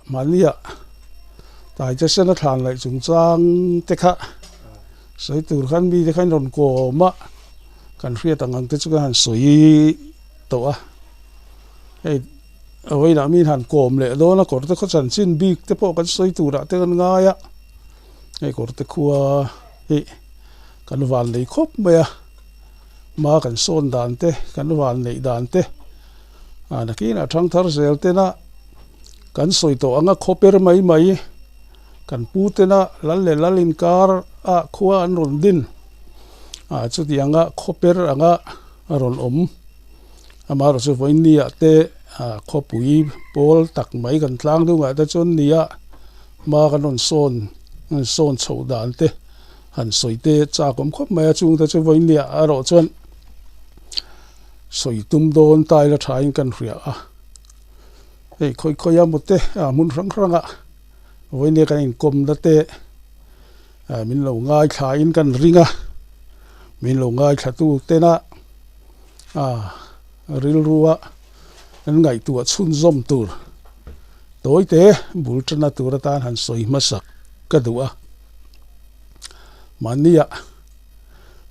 Mania tại cho sen thàn lại chúng trang tê khá sấy từ khăn bi tê khăn rồn cổ mà cần phía tầng hàng tê chú cái hàn sấy tổ à hey ở đây là mình hàn cổ lệ đó nó có tê có sản sinh bi tê bộ cái sấy từ đã tê con ngay á hey có tê khua hey cần vàn lấy khốp mày à mà cần son đàn tê cần vàn lấy đàn tê nãy kia là thằng thar zel tê na kan soi to anga khoper mai mai kan putena lalle lalin kar a khuwa an ron din chu ti anga khoper anga ron ama ro chu voinia te khopui pol tak mai kan tlang du nga ta chon nia ma kan ron son chho dan te han soi te cha kom khop mai chung ta chu voinia a ro chon soi tum don tai la thain kan hria hey khoi ya một te mun rang rang với này cái com đó te mình lâu ngay khai in kan ringa mình lâu ngay khai tu te na ril ruwa anh ngày tu chun zom tu tối te bul chana tu ra tan han soi masak ka duwa mania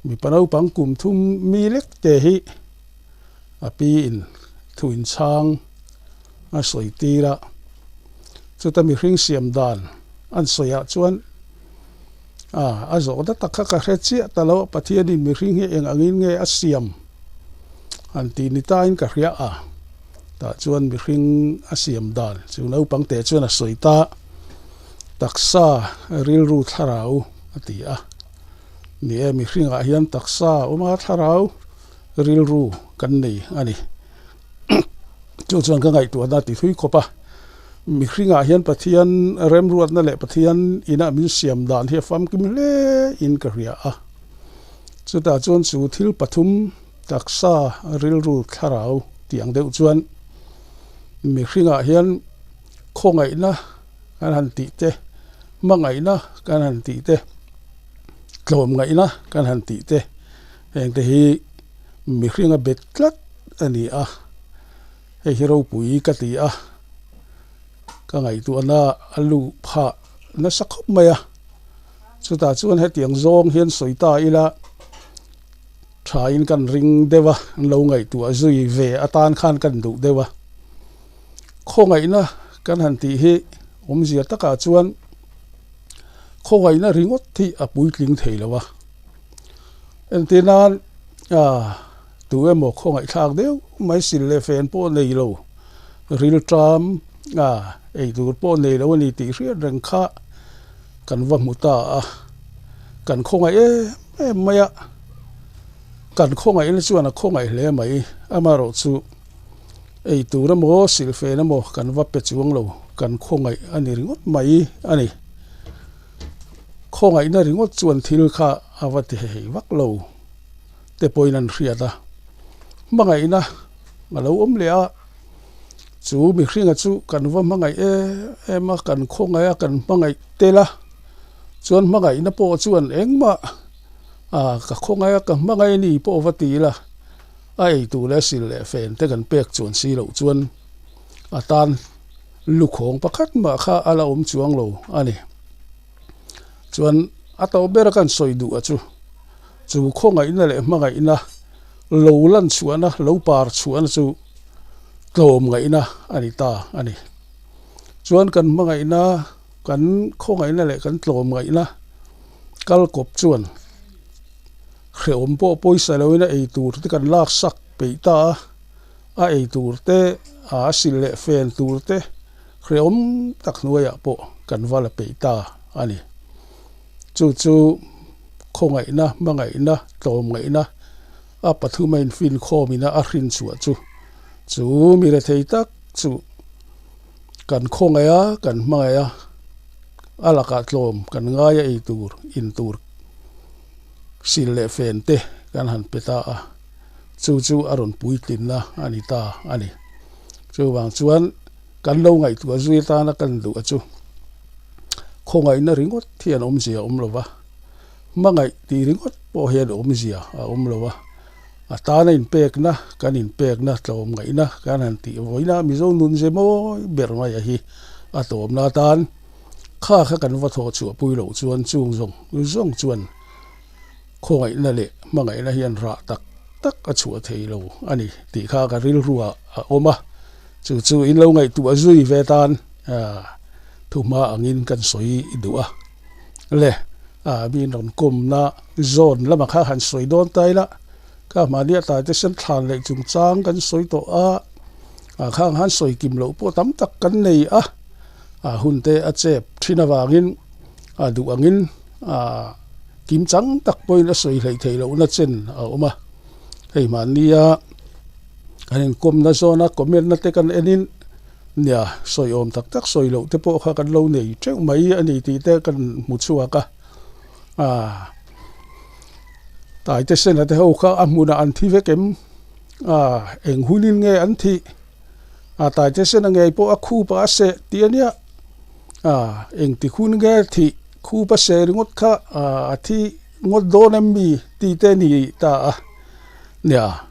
mi panau pang kum thum mi lek te hi api in thuin chang soi tira chu ta mi hring siam dan an soya chuan zo da takha ka hrechi talo pathian in mi hring he eng angin nge a siam an ti ni ta in ka hria ta chuan mi hring a siam dan chu no pang te chuan a soi ta taksa ril ru tharau ati ni mi hring a hian taksa uma tharau ril ru kan nei ani chu chuan ka ngai tu da ti thui khopa mi hringa hian pathian rem ruat na le pathian ina min siam dan he fam kim le in ka ria chu ta chuan chu thil pathum taksa ril ru tharau tiang deuh chuan mi hringa hian khongai na kan han ti te mangai na kan han ti te tlom ngai na kan han ti te heng te hi mi hringa betlat ani hey hero pui ka ti ka ngai tu na alu pha na sakhop maya chu ta chuan he tiang zong hian soita ila thain kan ring dewa lo ngai tu azui ve atan khan kan du dewa khongai na kan han ti hi zia taka chuan khongai na ringot thi apui tling theilawa entinan tu emo khongai thak deu mai sil le fen po nei lo ril tram ei tur po nei lo ni ti hria reng kha kan va muta kan khongai maya kan khongai le chuan khongai hle mai amaro chu ei tur mo sil fen mo kan va pe chuang lo kan khongai ani ringot mai ani khongai na ringot chuan thil kha awati hei vak lo te poinan hriata mangai na ngalo le chu mi hringa chu kan va mangai ma kan khongai kan mangai tela chuan mangai na po chuan engma ka khongai ka mangai ni po vati la ai tu le sil le fen te kan pek chuan si lo chuan atan lukhong pakhat ma kha ala chuang lo ani chuan ato ber kan soi du chu khongai na le mangai na lo lan chuana lo par chuana chu tlom ngai na ani ta ani chuan kan mangai na kan khongai na le kan tlom ngai na kal kop chuan khreom po poisa loina ei tur te kan lak sak peita ei tur te sil le fen tur te khreom tak nuaya po kan vala peita ani chu khongai na mangai na tlom ngai na pathumain fin khomina a hrin chu mi re thei tak chu kan khongaya kan mangaya alaka tlom kan ngaya ei tur in tur sil le fen te kan han peta chu aron puitin na ani ta ani chu wang chuan kan lo ngai tu azui ta na kan du chu khongai na ringot thian zia lova mangai ti ringot po hian zia lova ta na in pek na kan in pek na tlom ngai na kan han ti voina mi zo nun je mo ber mai hi atom na tan kha kan va tho chu pui lo chuan chung zong chuan khoi na le mangai na hian ra tak a chu thei lo ani ti kha ka ril ruwa oma chu in lo ngai tu a zui ve tan thu ma angin kan soi du a le bin ron kom na zone lama kha han soi don tai la ka ma lia ta te sen than le chung chang kan soi to khang han soi kim lo po tam tak kan nei hun te a chep thina wangin du angin kim chang tak poi na soi hlei thei lo na chen oma hei man nia kanin kom na zona komen na te kan enin nia soi om tak soi lo te po kha kan lo nei treu mai ani ti te kan mu chuwa ka tại thế sen là thế hậu khá ăn mùa ăn thi với kém ảnh hunin nghe ăn thi tại thế sen là nghe bộ khu ba se tiền nhá ảnh thì khu nghe thì khu ba se ngót khá thì ngót đô nam mi thì tên gì ta nhá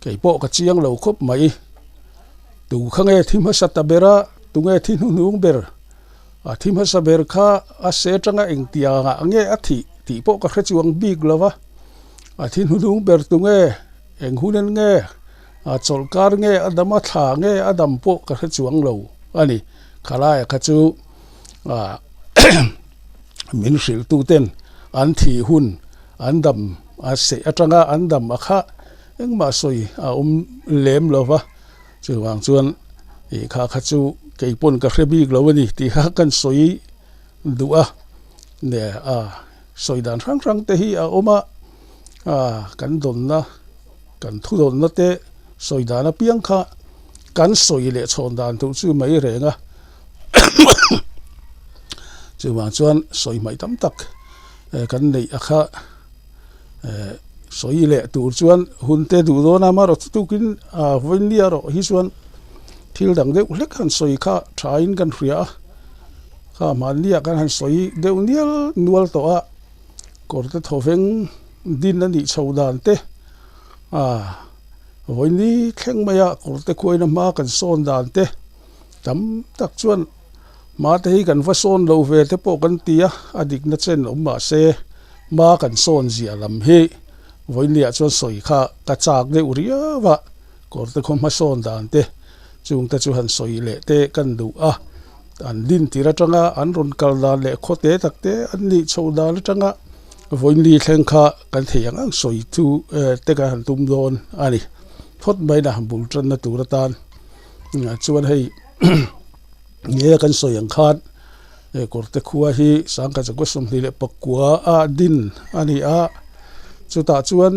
cái bộ cái chiang lâu khop mấy tu khang nghe thì mà sát bera tu nghe thì nung ber thì mà sát ber khá se trăng ảnh tiang nghe thì bộ cái chuang big lova thiên hùng ber tu nghe anh hunan nghe chol kar nghe adama tha nghe adam po ka chuang lo ani khala ka chu min sil tu ten an thi hun an dam se atanga an dam kha eng ma soi lem lo wa chu wang chuan e kha chu ke pon ka hrebi lo ni ti kha kan soi du ne soi dan rang te hi oma kan don na kan thu don na te soi da na piang kha kan soi le chon dan tu chu mai renga chu wang chuan soi mai tam tak kan nei kha soi le tu chuan hun te du do na ma ro tu kin voin lia ro hi chuan thil dang de ulek han soi kha thain kan hria kha man lia kan han soi de unial nual to korte thoveng din na ni chaudan te voini thleng maya korte koina ma kan son dan te tam tak chuan ma te hi kan va son lo ve te po kan tia adik na chen ma se ma kan son zia lam hi voini a chuan soi kha ka chak de uria wa korte khom ma son dan te chung ta chu han soi le te kan du an din tira tanga an ron kal dan le khote tak te an ni chaudan tanga voin li thleng kha kan theiang ang soi tu te ka han tum don ani phot mai na bul tran na tur tan chuan hei nge kan soi ang khat korte khuwa hi sang ka chakwa som ni le pakwa din ani chu ta chuan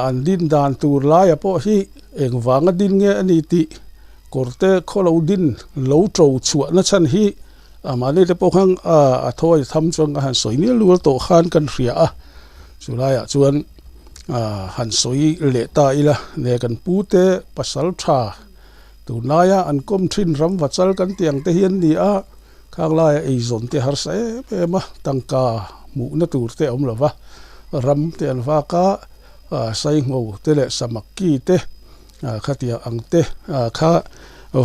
an din dan tur la ya po hi eng wanga din nge ani ti korte kholo din lo tro chuwa na chan hi mani te pokhang thoi tham chuang han soi ni lul to khan kan hria chulaya chuan han soi le ta ila ne kan pu te pasal tha tu naya an kom thin ram wachal kan tiang te hian ni khang lai ei zon te har sai pe ma tangka mu na tur te om lova ram te an wa ka sai ngo te le samakki te khatia ang te kha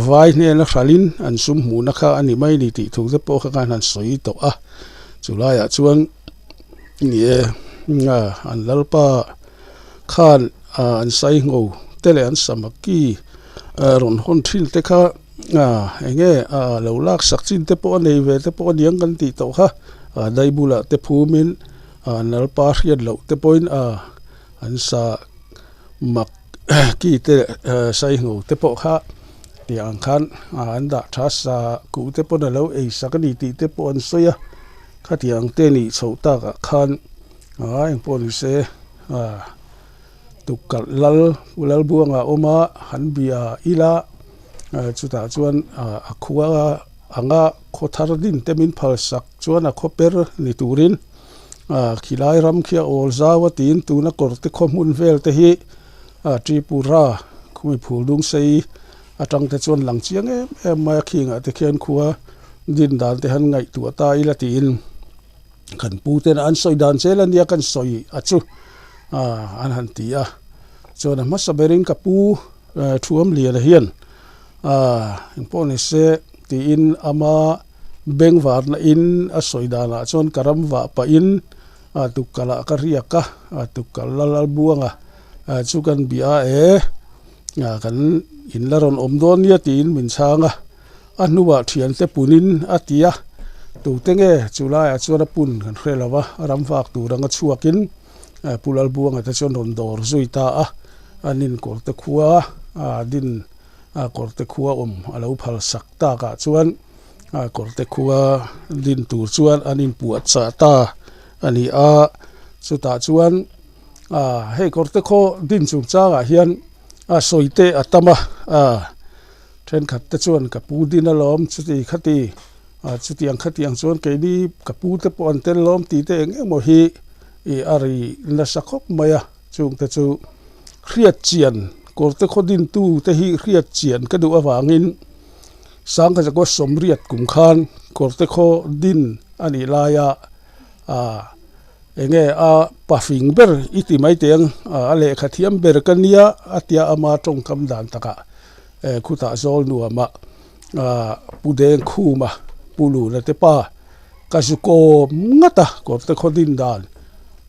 vai ne na khalin an sum mu na kha ani mai ni ti thu te po kha kan han soi to chulaya chuan ni an lalpa khan an sai ngo tele an samaki ron hon thil te kha enge lo lak sak chin te po nei ve te po niang kan ti to kha dai bula te phumin nalpa riat lo te point an sa mak ki te sai ngo te po kha ti ang khan an da thasa ku te po na lo ei sakani ti te po an soya kha ti ang te ni chhota ka khan ang po ni se tukal lal buanga oma han bia ila chuta chuan akhuwa anga khothar din temin phal sak chuan a khoper ni turin khilai ram khia ol zawa tin tuna korte khomun vel te hi tripura khumi phulung sei atang te chuan lang chiang em ma khinga te khian khuwa din dan te han ngai tu ta ila tin kan pu ten an soi dan chelan ya kan soi achu an han tia cho nên mất saberin kapu thuam lia là hiền important sẽ thì in ama beng var na in a soidana chon karam wa pa in tukala kariaka tukala buanga chukan bia kan in laron omdon ya tin min changa anuwa thian te punin atia tu tenge chulai chura pun kan hrelawa ramwak turanga chuakin pulal buanga ta chon ron dor zuita anin korte khuwa din korte khuwa alo phal sakta ka chuan korte khuwa din tur chuan anin puat cha ta ani chuta chuan hei korte kho din chung cha hian soite atama then khat te chuan kapu din alom chuti khati chuti ang khati ang chuan ke ni kapu te pon tel lom ti te engemo hi ari na sakhop maya chung te chu khriat chian korte khodin tu te hi khriat chian ka du awangin sang ka ko somriat kum khan korte kho din ani laya enge pafing ber iti mai teng ale khathiam ber kania atia ama tong kam dan taka khuta zol nuama pudeng khuma pulu na te pa kazuko ngata korte khodin dan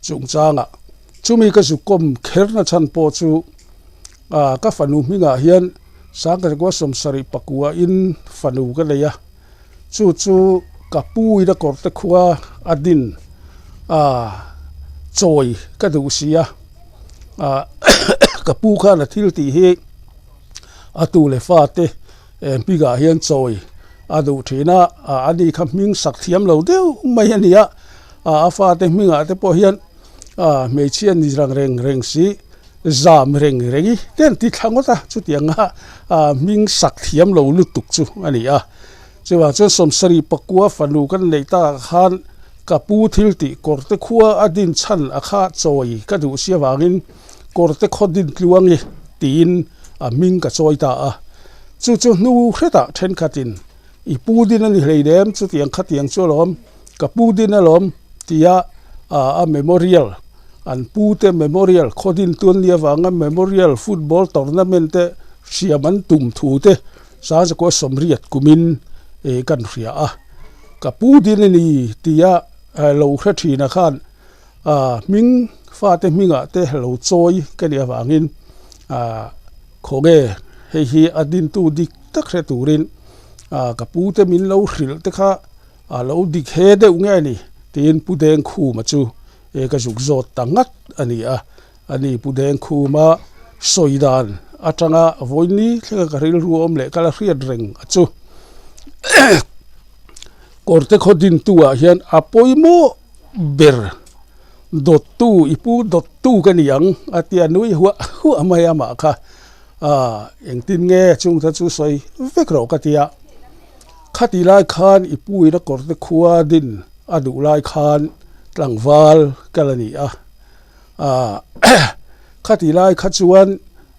chung changa chumi kazukom kherna chan po chu ka fanu minga hian sang ka ko somsari pakua in fanu ka leya chu kapui da korte khuwa adin choi ka du sia kapu kha na thil ti hi atu le fa te piga hian choi adu thina ani kha ming sak thiam lo deu mai ania fa te minga te po hian me chian ni rang reng si zam reng rengi ten ti thangota chu tianga ming sak thiam lo lu tuk chu ania chewa chu somsari pakua fanu kan leita khan kapu thil ti korte khuwa adin chan akha choi ka du sia wangin korte khodin tluangi tin ming ka choi ta chu nu hreta then khatin ipu din ani hleidem chu tiang khatiang chu lom kapu din alom tia a memorial an pu te memorial khodin tun lia wanga memorial football tournament te siaman tum thu te sa ko somriat kumin kan ria kapu din ni tia lo khati na khan ming fa te minga te lo choi ka lia wangin khoge hi adin tu dik tak re turin kapu te min lo hril te kha lo dik he de unge ni tin pu deng khu ma chu ka juk zot tangat ani pu deng khu ma soidan atanga voini thlenga ka ril ruom le kala hriat reng achu korte khodin tua hian apoimo ber dot tu ipu dot tu kaniang atia nui hu amaya ma kha engtin nge chung tha chu soi vekro katia khati lai khan ipui na korte khuwa din adu lai khan tlangwal kalani khati lai khachuan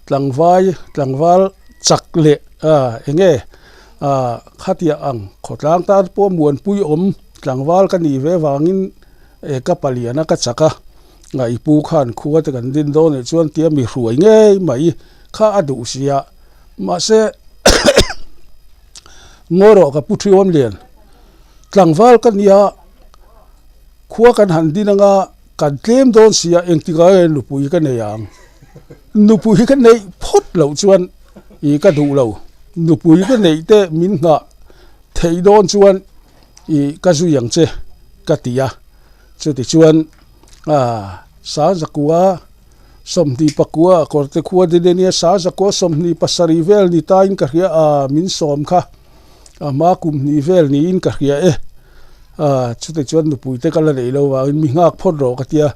tlangwal chakle enge khatia ang khotlang tar po muan pui tlangwal ka ni ve wangin ka paliana ka chaka nga ipu khan khuwa te kan din do ne chuan tia mi hruai nge mai kha adu sia ma se ngoro ka puthiom len tlangwal ka nia khuwa kan han dinanga kan tlem don sia engtika nupui ka neyang nupui ka nei phot lo chuan ka du lo nupui ka nei te min nga thei don chuan ka zu yang che ka tia chu ti chuan sa zakua somni pakua korte khuwa dinenia sa zakua somni pasari vel ni ta in ka ria min som kha ma kum ni vel ni in ka ria chu ti chuan nupui te kala nei lo wa mi ngak phot ro ka tia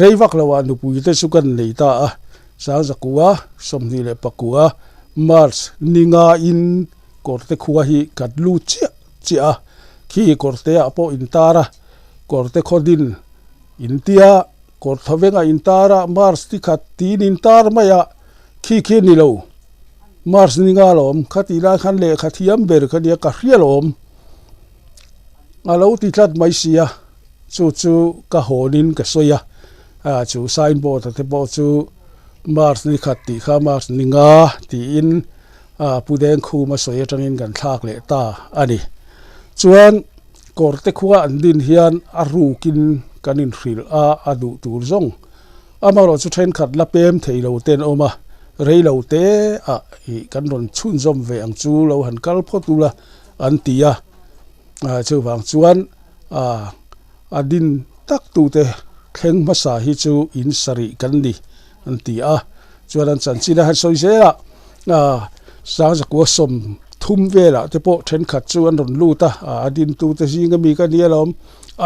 reiwak lawa nupui te chu kan nei ta sa zakua somni le pakua mars ninga in korte khuwa hi katlu chia khi korte apo intara korte khodin intia korthavenga intara mars ti khat tin intar maya khi ni lo mars ninga lom khati la khan le khathiam ber khania ka hrialom alo ti tlat mai sia chu ka honin ka soya chu sign board te bo chu Mars ni khat ti kha Mars ni nga ti in pudeng khu ma soi atangin kan thak le ta ani chuan korte khuwa an din hian arukin kanin hril adu tur zong amaro chu then khat la pem theilo ten oma reilo te I kan ron chun zom ve ang chu lo han kal photula an tia chu wang chuan adin tak tu te thleng ma sa hi chu in sari kan ni an tia chuan an chan china han soi zela sang zakwa som thum vela te po then khat chu an ron lu ta adin tu te jinga mi ka nialom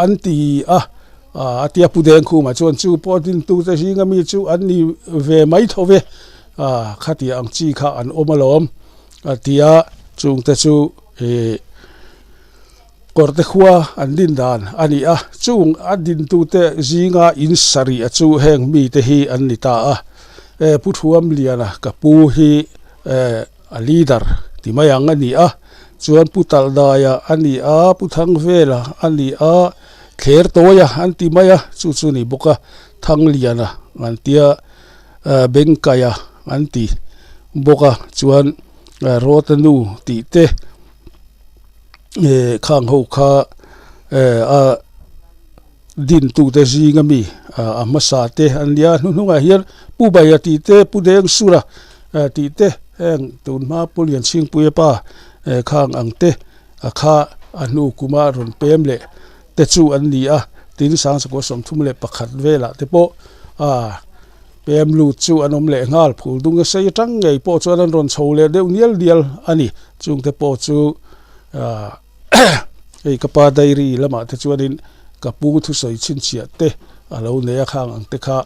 an ti atia pudeng khu ma chuan chu po din tu te jinga mi chu an ni ve mai thove khati ang chi kha an omalom atia chung te chu korte khua an din dan ani chung adin tu te jinga in sari chu heng mi te hi an ni ta puthuam liana ka pu hi a leader ti mayang ani chuan putal daya ani puthang vela ani kher toya an ti maya chu chu ni boka thang liana an tia benkaya an ti boka chuan rotanu ti te khang ho kha din tu te jinga mi amasa te an lia nunga hian pu baya ti te pudeng sura ti te heng tun ma pulian sing puye pa khang ang te kha anu kuma ron pem le te chu an ni tin sang sa ko som thum le pakhat vela te po pem lu chu anom le ngal phul dung se tang ngei po chu an ron chho le deu nial dial ani chung te po chu ei kapa dairi lama te chuanin kapu thu soi chin chia te alo ne khang ang te kha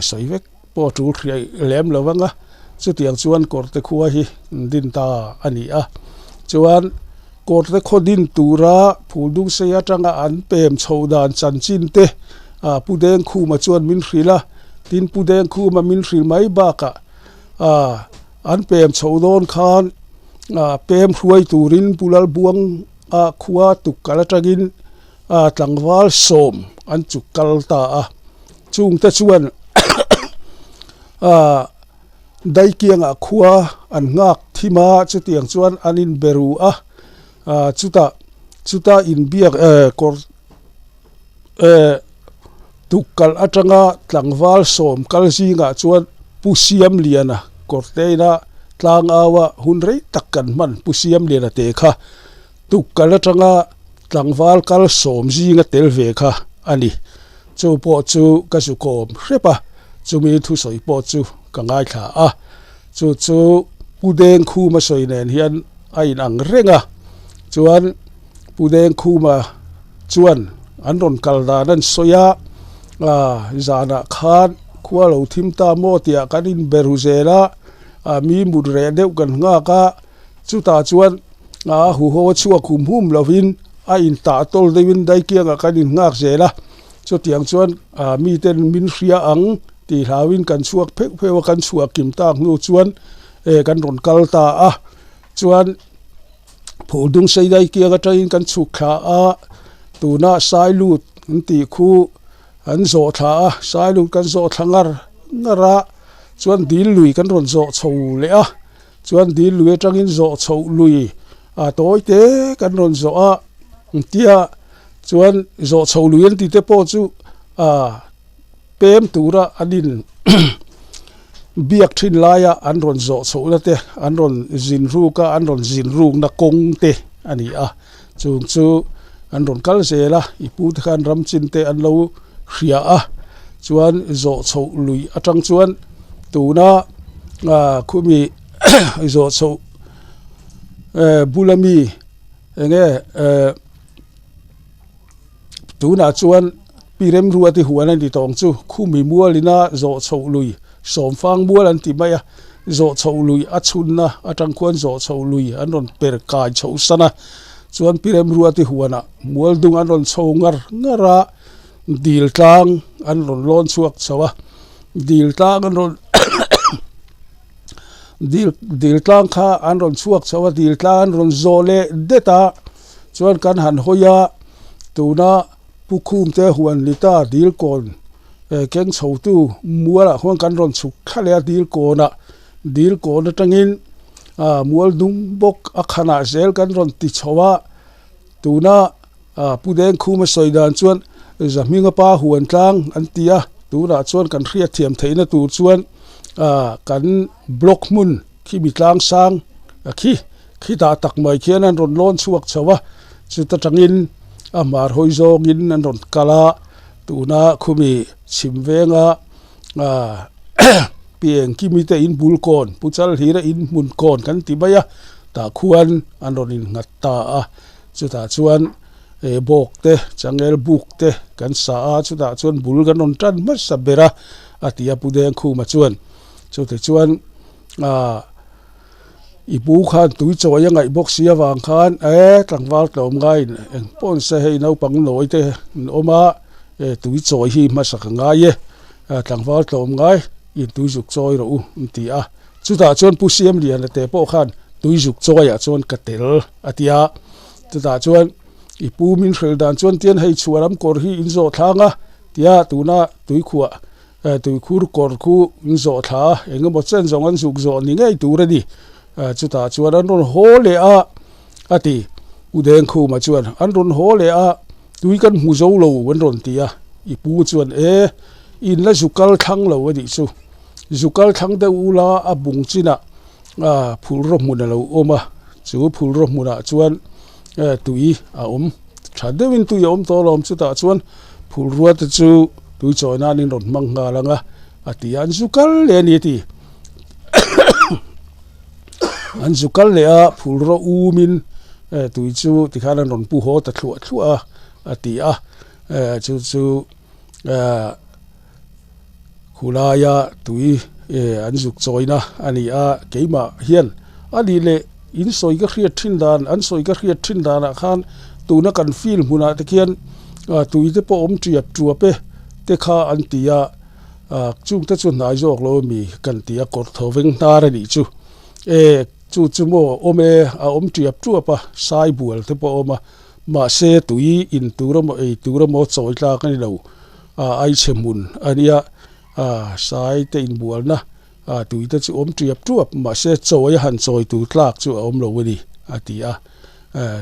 soi vek po tu khriai lem lawanga chu tiang chuan korte khuwa hi din ta ani chuan korte khodin tura phudung se atanga an pem chhodan chanchin te pudeng khu ma chuan min hrila tin pudeng khu ma min hril mai ba ka an pem chhodon khan pem hruai turin pulal buang khuwa tukala tagin tlangwal som an chukal ta chung te chuan dai kianga khuwa an ngak thima chu tiang chuan anin beru chuta in biak kor tukal atanga tlangwal som kalzinga chuan pusiam liana korteina tlang awa hunrei takkan man pusiam liana te kha tukal atanga tlangwal kal som zinga tel ve kha ani chu po chu ka su kom hrepa chu mi thu soi po chu ka ngai kha chu pudeng khu ma soi nen hian ain ang renga chuan pudeng khu ma chuan an ron kal da nan soya zana khan khua lo thim ta mo tia kanin beru zela mi mudre deu kan nga ka chu ta chuan hu ho chuwa khum hum lovin in ta tol dewin dai kianga kanin ngak zela chu tiang chuan mi ten min hria ang ti hawin kan chuak pheu kan chuak kim ta nu chuan kan ron kal ta chuan phudung sei dai kianga train kan chu kha tuna sai lut ti khu an zo tha sai lut kan zo thangar ngara chuan dil lui kan ron zo chho le chuan dil lui atangin zo chho lui toy te kan ron zo tia chuan zo chho lui an ti te po chu pem tura anin biak thin laya an ron zo chho la te an ron zin ru ka an ron zin ru na kong te ani chung chu an ron kal zela ipu khan ram chin te an lo hria chuan zo chho lui atang chuan tuna khumi zo chho bulami enge tuna chuan pirem ruati huan an ti tong chu khumi mualina zo chho lui somfang mual an ti maya zo chho lui achunna atang khuan zo chho lui an ron per kai chho sana chuan pirem ruati huana mual dung an ron chho ngara dil tlang an ron lon chuak chawa dil tlang an ron dil tlang kha an ron chuak chawa dil tlang an ron zole deta chuan kan han hoya tuna pukhum te huan lita dil kon keng chho tu muala hon kan ron chuk khale dil ko na tangin mual dung bok akhana zel kan ron ti chowa tuna pudeng khu ma soidan chuan zaminga pa huan tlang antia tura chuan kan hria thiam theina tur chuan kan block mun khi mitlang sang khi ta tak mai khian an ron lon chuak chawa chu ta tangin amar hoi zongin an ron kala tuna khumi chimwenga pieng kimite in bulkon puchal hira in mun kon kan tibaya ta khuan an ron in ngatta chu ta chuan bok te changel buk te kan sa chu ta chuan bul kan ron tan ma sabera atia pudeng khu ma chuan chu te chuan ibu khan tui choya ngai bok sia wang khan tlangwal tlom ngai eng pon se hei no pang noi te oma tui choi hi ma sak ngai tlangwal tlom ngai in tui juk choi ro ti chu ta chuan pusiam lian te po khan tui juk choi chuan katel atia chu ta chuan ipu min hrel dan chuan tian hei chuaram kor hi in zo thanga tia tuna tui khuwa tui khur kor khu in zo tha engemaw chen zong an juk zo ni ngai turani chu ta chuan an ron hole ati udeng khu ma chuan an ron hole tui kan mu zo lo wan ron tia ipu chuan in la zukal thang lo ani chu zukal thang de ula abung china phul ro mun lo oma chu phul ro mun chuan tui thadewin tui to lom chu ta chuan phul ruat chu tui choina nin ron manga langa ati an zukal le ni ti an zukal le phul ro umin tui chu tikhan ron pu ho ta thlu ati chu khulaya tui an zuk choina ani keima hian ani le in soi ka khriat thin dan an soi ka khriat thin dan khan tuna kan feel huna te khian tui te po triap truape te kha an tia chung te chu nai jok lo mi kan tia kor thoveng tar ani chu chu mo ome triap truapa sai bual te po oma ma se tui in turamo choi tla kan lo ai chemun ania sai te in bual na tui te chu triap truap ma se choi han choi tu tlak chu lo ni atia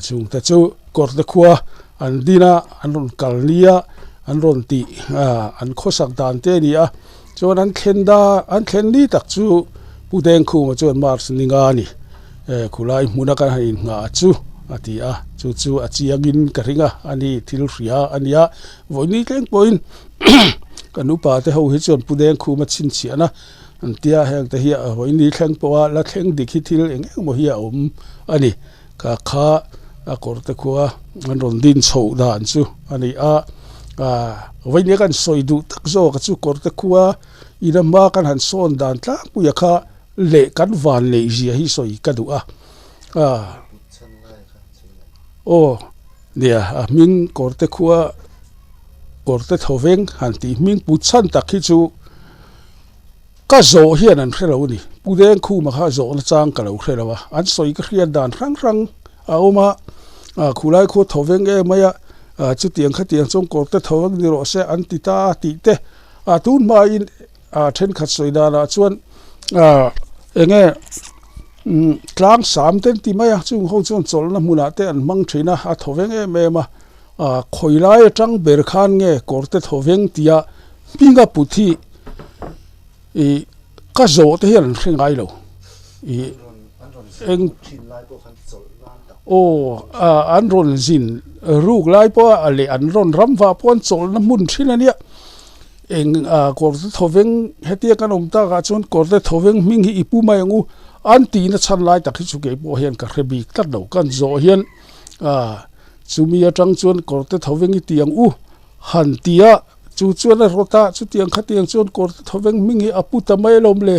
chung te chu kor te khua an dina an ron kalnia an ron ti an khosak dan te ni chuan an thlen ni tak chu pudeng khu ma chuan mars ninga ni khulai muna kan hain nga chu atia chu achiangin ka ringa ani thil ria ania voini tleng point kanupa te ho hi chuan pudeng khu ma chin chiana antia heng te hi voini thleng powa la thleng dik hi thil eng mo hi ani ka kha kor te khuwa an ron din chho dan chu ani voini kan soidu tak zo ka chu kor te khuwa ina ma kan han son dan tla puya kha le kan van le ji hi soi ka du nia min kor te khuwa kor te thoveng han ti min puchan tak hi chu ka zo hian an hrelo ni pudeng khu ma kha zo na chang ka lo hrelawa an soi ka hrian dan rang oma khulai kho thoveng maya chu tiang kha tiang chong kor te thoveng ni ro se an ti ta ti te tun ma in then khat soi da la chuan enge tlang sam ten ti maya chung ho chon chol na muna te an mang thina thoveng ma khoilai tang ber khan nge kor te thoveng tia pinga puthi ka zo te hian hringai lo eng an ron zin ruk lai po ale an ron ramwa pon chol na mun thin ania eng kor te thoveng hetia kan ta ga chon kor te thoveng ming hi ipu mai ngu an ti na chan lai tak hi chu ke po hian ka khrebi tat lo kan zo hian chumi atang chuan kor te thoveng hi tiang han tia chu chuan a rota chu tiang kha tiang chuan kor te thoveng ming hi apu ta mai lom le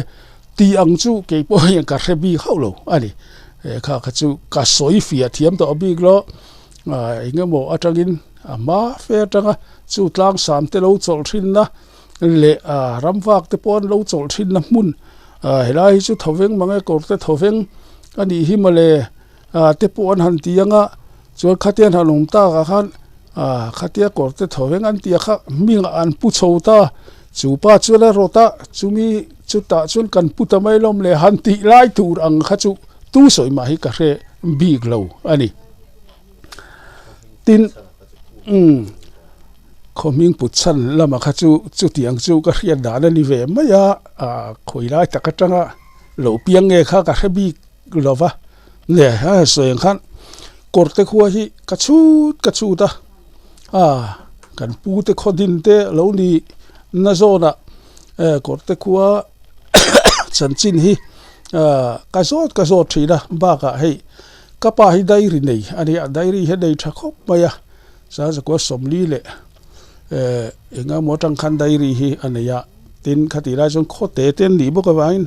ti ang chu ke po hian ka khrebi haulo ani kha chu ka soi fia thiam to big lo engemaw atangin ama fe tanga chu tlang sam te lo chol thin na le ramwak te pon lo chol thin na mun helai chu thoveng mangai kor te thoveng ani himale te pon han tianga chu khatian halum ta ga khan khatia kor te thoveng an tia kha minga an pu chho ta chu pa chu la rota chumi chuta chun kan putamai lom le hanti lai tur ang khachu tu soi ma hi ka re big lo ani tin khoming putchan lama khachu chu tiang chu ka rian da na ni ve maya a khoilai takatanga lo piang nge kha ka hebi lova le ha soeng khan korte khuwa hi kachu ta kan pu te khodin te lo ni na zona korte khuwa chanchin hi ka zot thina ba ka hei kapa hi dairi nei ani dairi he dei thakop maya sa ko somli le enga motang khan dairi hi anaya tin khatira jong khote ten ni bo ka wain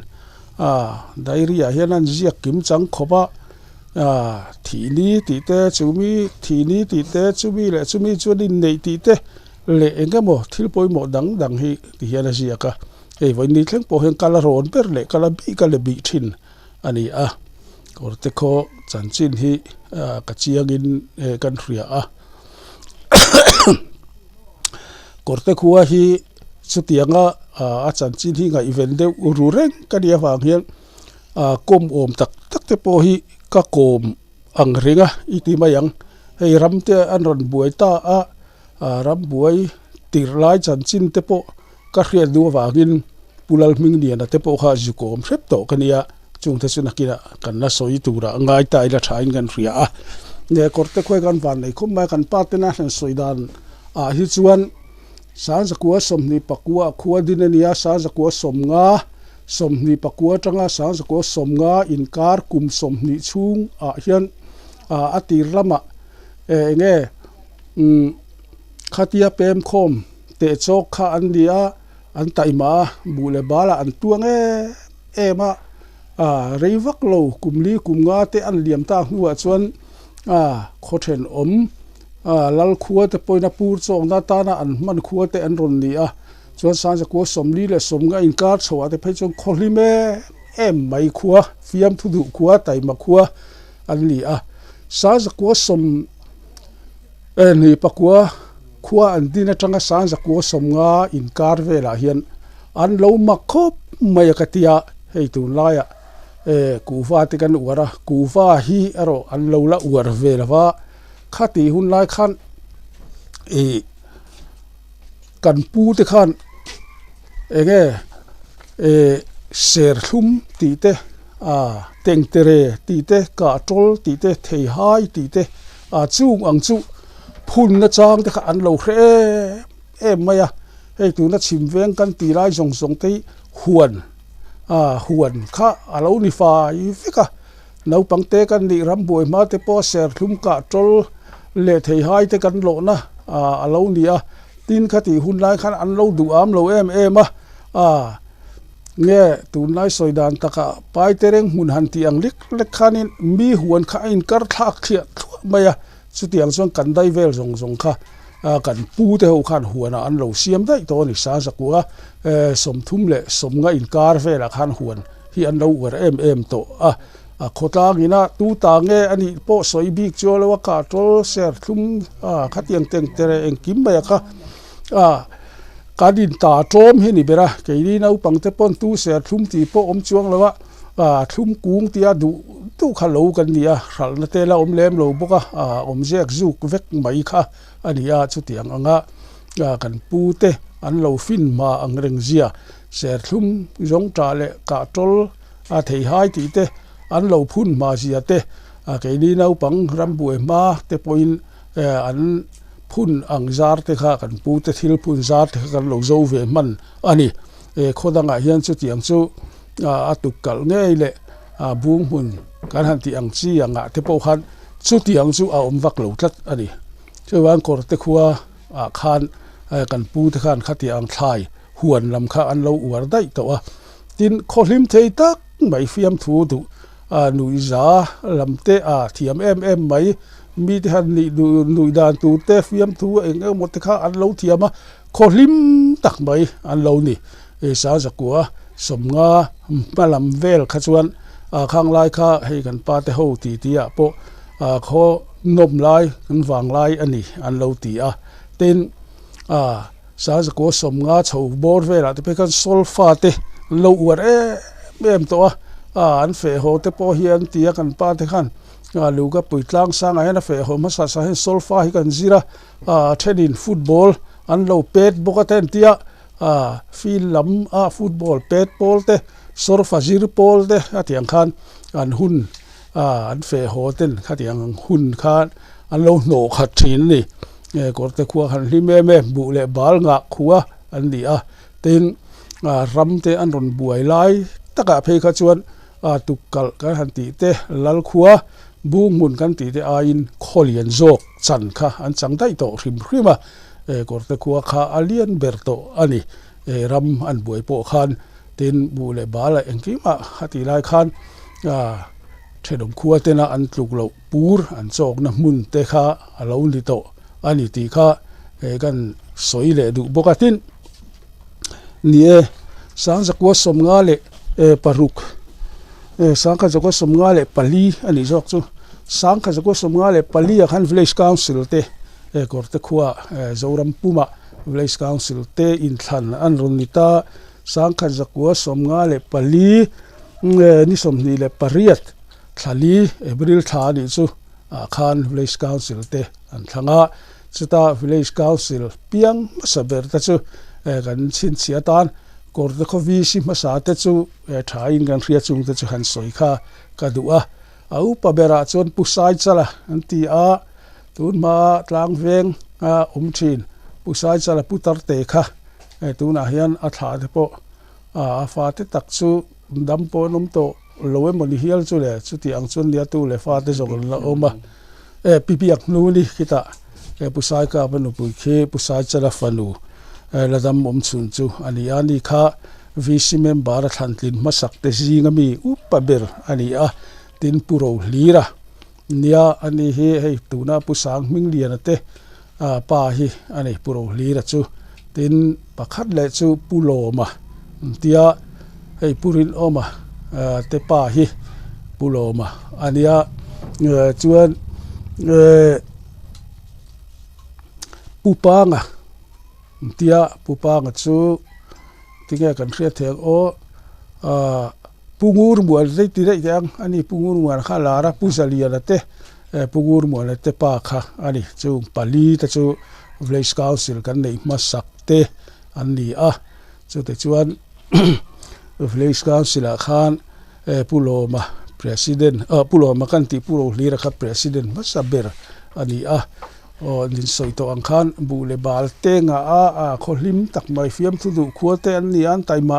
dairi a hianan ziak kim chang khoba thini ti te chumi thini ti te chumi le chumi chunin nei ti te le enga mo thil poi mo dang hi ti hiana ziaka ei voi ni thleng po hen kala ron per le kala bi thin ani korte kho chanchin hi ka chiangin kan ria korte khuwa hi chutianga chanchin hi ngai ven de uru reng kania wang hian kom om tak te po hi ka kom ang ringa iti mayang hei ramte an ron buai ta ram buai tirlai chanchin te po ka hria du wangin pulal ming ni na te po kha ju kom hrep to kania chung te chuna kina kan na soi tura ngai ta ila thain gan ria ne korte khoi gan van nei khum ma kan pa te na han soidan hi chuan san zakua somni pakua khuwa dinania san zakua somnga somni pakua tanga san zakua somnga inkar kum somni chung hian atir lama nge khatia pem khom te chok kha an dia an taima bule bala an tuange ema reivak lo kumli kumnga te an liam ta huwa chuan khothen om lal khuwa te poina pur chong na ta na an man khuwa te an ron ni chuan san ja ko somli le somnga inkar chhowa te phei chong kholi me em mai khuwa fiam thu du khuwa taima khuwa an ni san ja ko som ni pakua khuwa an dina tanga san ja ko somnga inkar vela hian an lo makhop mai katia hei tu laya kuwa te kan uara kuwa hi aro an lo la uar vela khati hun lai khan kan pu te khan enge ser thum ti te teng tere ti te ka tol ti te thei hai ti te chung ang chu phun na chang te kha an lo hre maya hei tu na chim veng kan ti lai zong te huan kha alo ni fa i fika nau pangte kan ni ram boi ma te po ser thum ka tol le thei hai te kan lo na alo ni tin khati hun lai khan an lo du am lo em nge tu nai soidan taka pai tereng mun han ti ang lek khanin mi huan kha in kar thak khia maya chutiang chong kan dai vel zong kha kan pu te ho khan huana an lo siam dai to ni sa zakua som thum le som nga in kar vela khan huan hi an lo wer em to khota gina tu ta nge ani po soi bik cholo ka tol ser thum khatiang teng tere eng kim ba ka kadin ta trom he ni bera keiri nau pangte pon tu ser thum ti po om chuang lawa thum kung tia du kha lo kan nia hral na te la om lem lo boka om jek zuk vek mai kha ania chutiang anga kan pu te an lo fin ma ang reng zia ser thum jong ta le ka tol thei hai ti te an lo phun ma zia te keiri nau pang ram buai ma te poin an phun ang zar te kha kan pu te thil phun zar te kan lo zo ve man ani khodanga hian chu tiang chu atukal ngei le bung hun kan han ti ang chi anga te po khan chu tiang chu om vak lo tlat ani chuan kor te khuwa khan kan pu te khan khati ang thlai huan lam kha an lo uar dai to tin kholim thei tak mai fiam thu du nui za lam te thiam em mai mi te han ni nui dan tu te fiam thu eng mo te kha an lo thiama kholim tak mai an lo ni sa zakua somnga malam vel kha chuan khang lai kha hei kan pa te ho ti tia po kho nom lai kan wang lai ani an lo ti ten sa za ko som nga chho bor vela te pe kan solfa te lo war em to an fe ho te po hian tia kan pa te khan lu ka puitlang sang a na fe ho ma sa hen solfa hi kan zira thenin football an lo pet boka ten tia fil lam football pet pol te sorfa zir pol te atiang khan an hun an fe ho ten khatiang hun khan an lo no khat thin ni kor te khuwa han hli me bu le bal nga khuwa an ni tin ram te an ron buai lai taka phei kha chuan tukal kan han ti te lal khuwa bung mun kan ti te in kholian jok chan kha an chang dai to hrim hrima kor te khuwa kha alian berto ani ram an buai po khan tin bu le bala engkima hati lai khan thedom khuwa tena an tluk lo pur an chok na mun te kha alo li to ani ti kha kan soi le du bokatin ni sang zakwa som nga le paruk sang kha zakwa som nga le pali ani jok chu sang kha zakwa som nga le pali khan village council te kor te khuwa zoram puma village council te in thlan an ronita sang kha zakwa som nga le pali ni som ni le pariat thali April tha ni chu khan village council te an thanga chuta village council piang saber ta chu kan chin chia tan kor te khovi si ma sa te chu tha in kan ria chung te chu han soi kha ka duwa au pa bera chon pusai chala anti tun ma tlang veng thin pusai chala putar te kha tuna hian a tha te po fa te tak chu dam po nom to lowe moni hial chu le chu ti ang chun lia tu le fa te jong la oma pipiak nu ni kita pusai ka banu pu khe pusai chala fanu la dam om chun chu ani kha vc member thantlin masak te jinga mi upaber ani tin puro lira nia ani he tuna pusang ming lian te pa hi ani puro lira chu tin pakhat le chu puloma tia hei purin oma te pa hi puloma ania chuan pupanga tia pupanga chu tinga kan thria theng pungur mual te ti dei yang ani pungur mual kha lara pusalia te pungur mual te pa kha ani chu pali ta chu village council kan nei masak te ani chu te chuan village council khan puloma president puloma kan ti pulo lira kha president masaber ani nin soito ang khan bu le bal te nga kholim tak mai fiam thu du khuate an ni an taima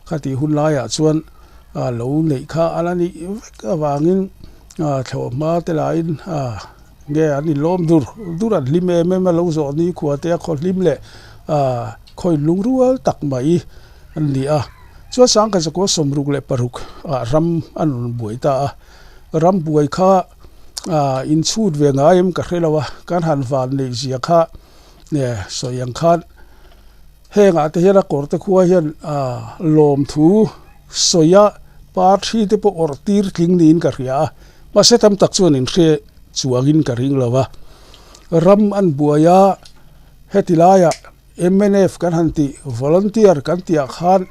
khati hun la ya chuan lo nei kha alani awangin thoma te lain nge ani lom duran lime me lo zo ni khuate kholim le khoi lungrual tak mai an ni chu sang ka ko somruk le paruk ram an buai ta ram buai kha in chut ve nga em ka khelawa kan han van nei zia kha ne so yang khan henga te hera kor te khuwa hian lom thu soya parthi te po or tir tling nin ka ria ma se tam tak chuan in khe chuangin ka ring lawa ram an buaya hetilaya MNF kan hanti volunteer kan tia khan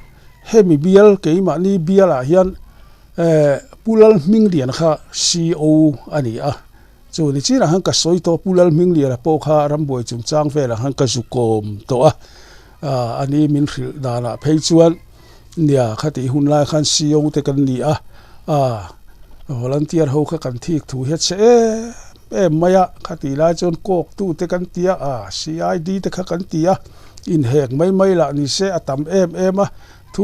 hemi bial keima ni biala hian pulal mingdian kha CO ani chu ni chira han ka soito pulal minglia po kha ramboi chung chang vela han ka zukom to ani min ril dana pheichuan nia khati hunlai khan CEO te kan ni volunteer ho kha kan thik thu he che maya khati la chon kok tu te kan tia CID te kha kan tia in hek mai la ni se atam thu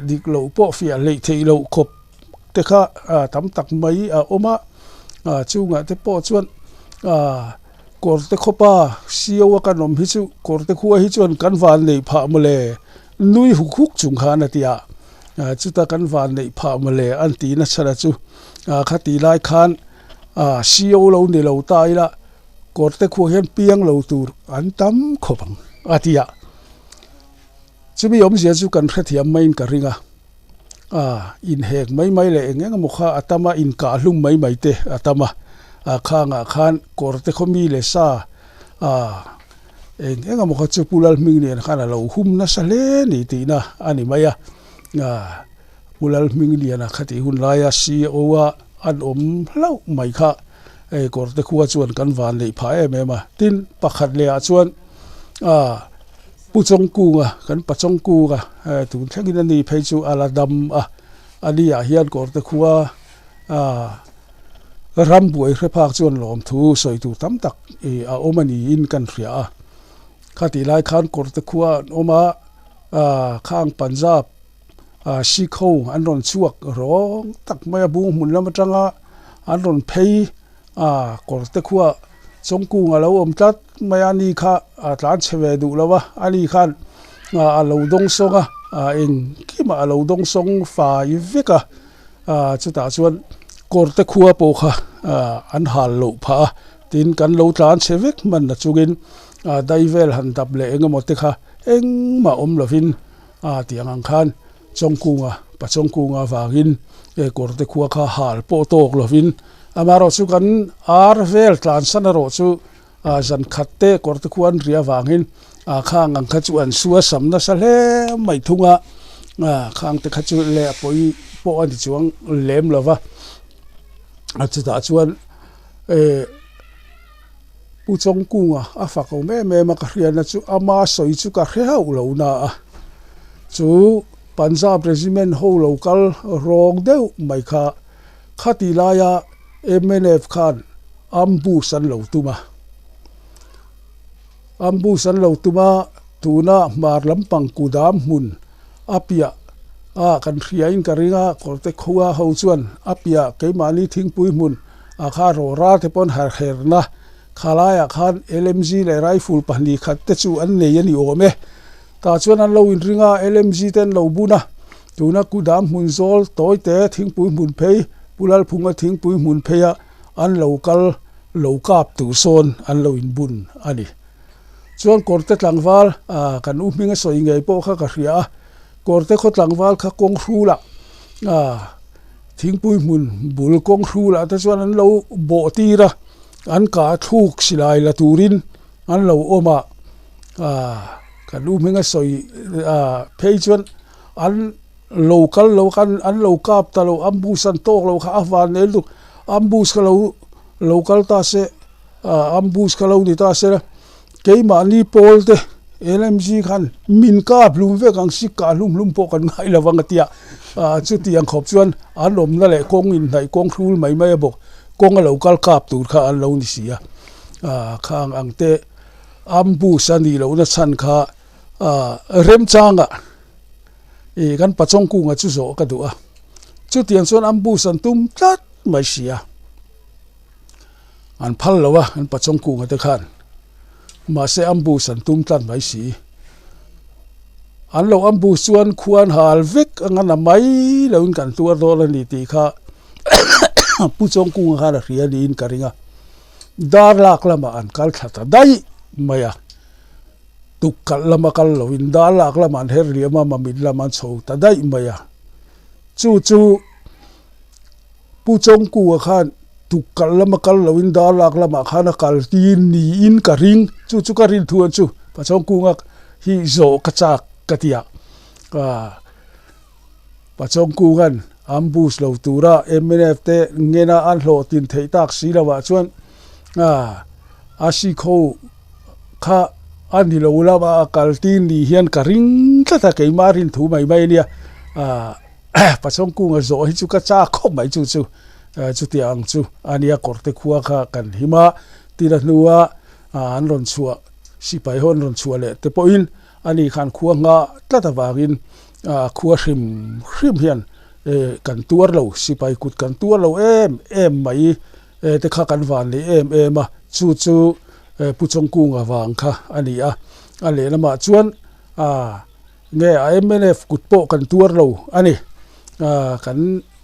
dik lo po fia le thei lo khop te kha tam tak mai oma chunga te po chuan kor te khopa CEO ka nom hi chu kor te khuwa hi chuan kan van nei pha mole nui huk chung kha na tia chuta kan van nei pha mole an ti na chara chu khati lai khan CEO lo ni lo tai la kor te khuwa hian piang lo tur an tam khopang atia chumi om zia chu kan khathiam main ka ringa in hek mai le engeng mukha atama in ka hlum mai te atama khanga khan korte khomi le sa eng mo kha chu pulal ming lian khana lo hum na sale ni ti na ani maya pulal ming lian a khati hun laia si owa an lau mai kha kor te khuwa chuan kan van nei pha ma tin pakhat le a chuan puchong kunga kan pachong kunga tu thangin ani phei chu aladam ani a hian kor te khuwa ram buai khrephak chuan lom thu soi tu tam tak a omani in kan ria khati lai khan kor te khuwa oma khang Punjab Sikho an ron chuak rong tak mai bu mun lam atanga an ron phei kor te khuwa chongku nga lo om tat mai ani kha tlan chewe du lawa ani khan a lo dong songa eng kima a lo dong song fa iveka chuta chuan kor te khuwa po kha an hal lo pha tin kan lo tlan chewek man na chugin daivel han dap le engemaw te kha engma om lovin tiang ang khan chongkunga pachongkunga wangin kor te khuwa kha hal po tok lovin amaro chu kan arvel tlan sanaro chu zan khatte kor te khuan ria wangin khang ang kha chu an suwa samna sale mai thunga khang te kha chu le poi po ani chuang lem lova chuta chuan puchongkunga afako me ma ka rian chu ama soi chu ka hreau lo na chu Punjab regiment ho local rong deu mai kha khati laya MNF khan ambu san lo tuma tuna mar lampang kudam mun apia kan riain karinga korte khuwa ho chuan apia keimani thingpui mun kha ro ra te pon har herna khalaya khan LMG le rifle pahni khat te chu an nei ani ome ta chuan an lo in ringa LMG ten lo buna tuna kudam mun zol toite thingpui mun phei pulal phunga thingpui mun pheya an local lokap tu son an lo in bun ani chuan korte tlangwal kan u minga soi ngei po kha ka ria korte kho tlangwal kha kong hrula thingpui mun bul kong hrula ta chuan an lo bo tira an ka thuk silai la turin an lo oma kan u minga soi phei chuan an local an lokap ta lo ambusan tok lo kha awan el du ambus ka lo local ta se ambus ka lo ni ta se keima ni polte LMG khan min ka blum ve kang sik ka lum po kan ngai lawang atia chu tiang khop chuan an lom na le kong in nai kong thul mai bok kong a local kap tur kha an lo ni sia khang angte ambus ani lo na chan kha rem changa kan pachongku nga chu zo ka du chu tiang chuan ambus an tum tlat mai sia an phal lawa an pachongku nga te khan ma se ambus an tum tlat mai si an lo ambus chuan khuan hal vek angana mai lo in kan tuar dol ani ti kha puchongku nga la ria ni in karinga dar lak lama an kal thata dai maya tukal lama kal lo in dar lak lama an her riama mamit lama chho ta dai maya chu puchongku khan tukal lama kal lo in dar lak lama khana kal tin ni in ka ring chu ka rin thuan chu pachongku nga hi zo ka chak katia pachongku gan ambus lo tura MNF te ngena an hlo tin thei tak si lawa chuan Sikho kha ani lo lama kaltin ni hian ka ring thata keimarin thu mai nia pachongku nga zo hi chu ka cha khop mai chu tiang chu ania korte khuwa kha kan hima tira nuwa an ron chua sipai hon ron chua le te poin ani khan khuwa nga tlata wangin khuwa hrim hian kan tuar lo sipai kut kan tuar lo em mai te kha kan van ni em chu puchongku nga wang kha ani ale lama chuan nge MNF kut po kan tuar lo ani kan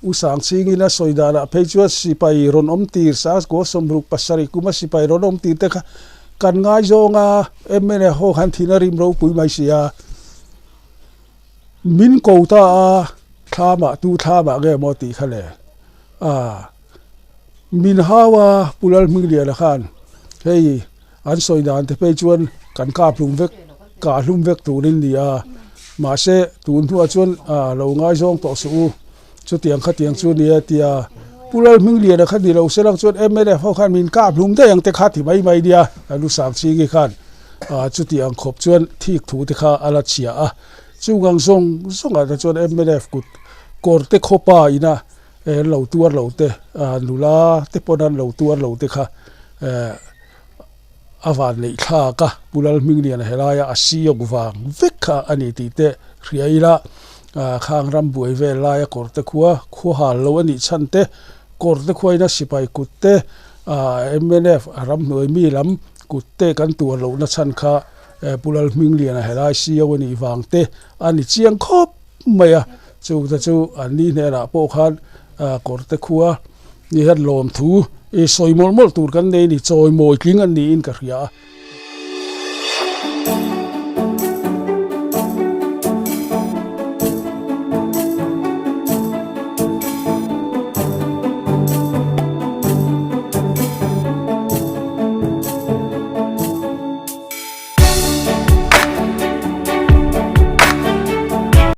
usang singina soidana phei chu sipai ron om tir sa ko somruk pasari kuma sipai ron om tir te kha kan ngai zonga MNF ho han thina rim ro pui mai sia min ko ta thama ge moti khale min hawa pulal minglia la khan hei an soidan te phei chuan กันกาพลุมเวกกาลุมเวกตูนินนี่มาเสตูนทัวชวนเราง่ายจงต่อสู้ชุดเตียงขัดเตียงชุดนี้เตียผู้เล่นมึงเรียนขัดดีเราเสร็จชวนไม่ได้เพราะขันมีกาพลุมได้ยังแต่ขัดที่ไม่เดียลูกสาวชี้กี่ขันชุดเตียงขบชวนที่ถูที่ข้าอาราเชียจูกังส่งอาจจะชวนไม่ได้กุดกอดเตะข้อป้าอีน่ะเหล่าตัวเหล่าเตะนุลาเตะปนันเหล่าตัวเหล่าเตะค่ะอาวานเลยท่ากะบุลมิงเรียนเฮลายาอาศิยกวางเวกค่ะอันนี้ตีเตะเรียละข้างรำบวยเวลายากอดเตะขัวขัวหาลวันนี้ฉันเตะกอดเตะขัวน่ะสิไปกุดเตะMNF รำหน่วยมีลำกุดเตะกันตัวเหล่านั้นฉันค่ะบุลมิงเรียนเฮลายศิยวันนี้วางเตะอันนี้เจียงครบไม่จูอันนี้เนี่ยละพวกเขากอดเตะขัวนี่ฮัดลมทูสอยมอลตูกันเนี่ยนี่จอยมอยกิงอันนี้อินกระเรีย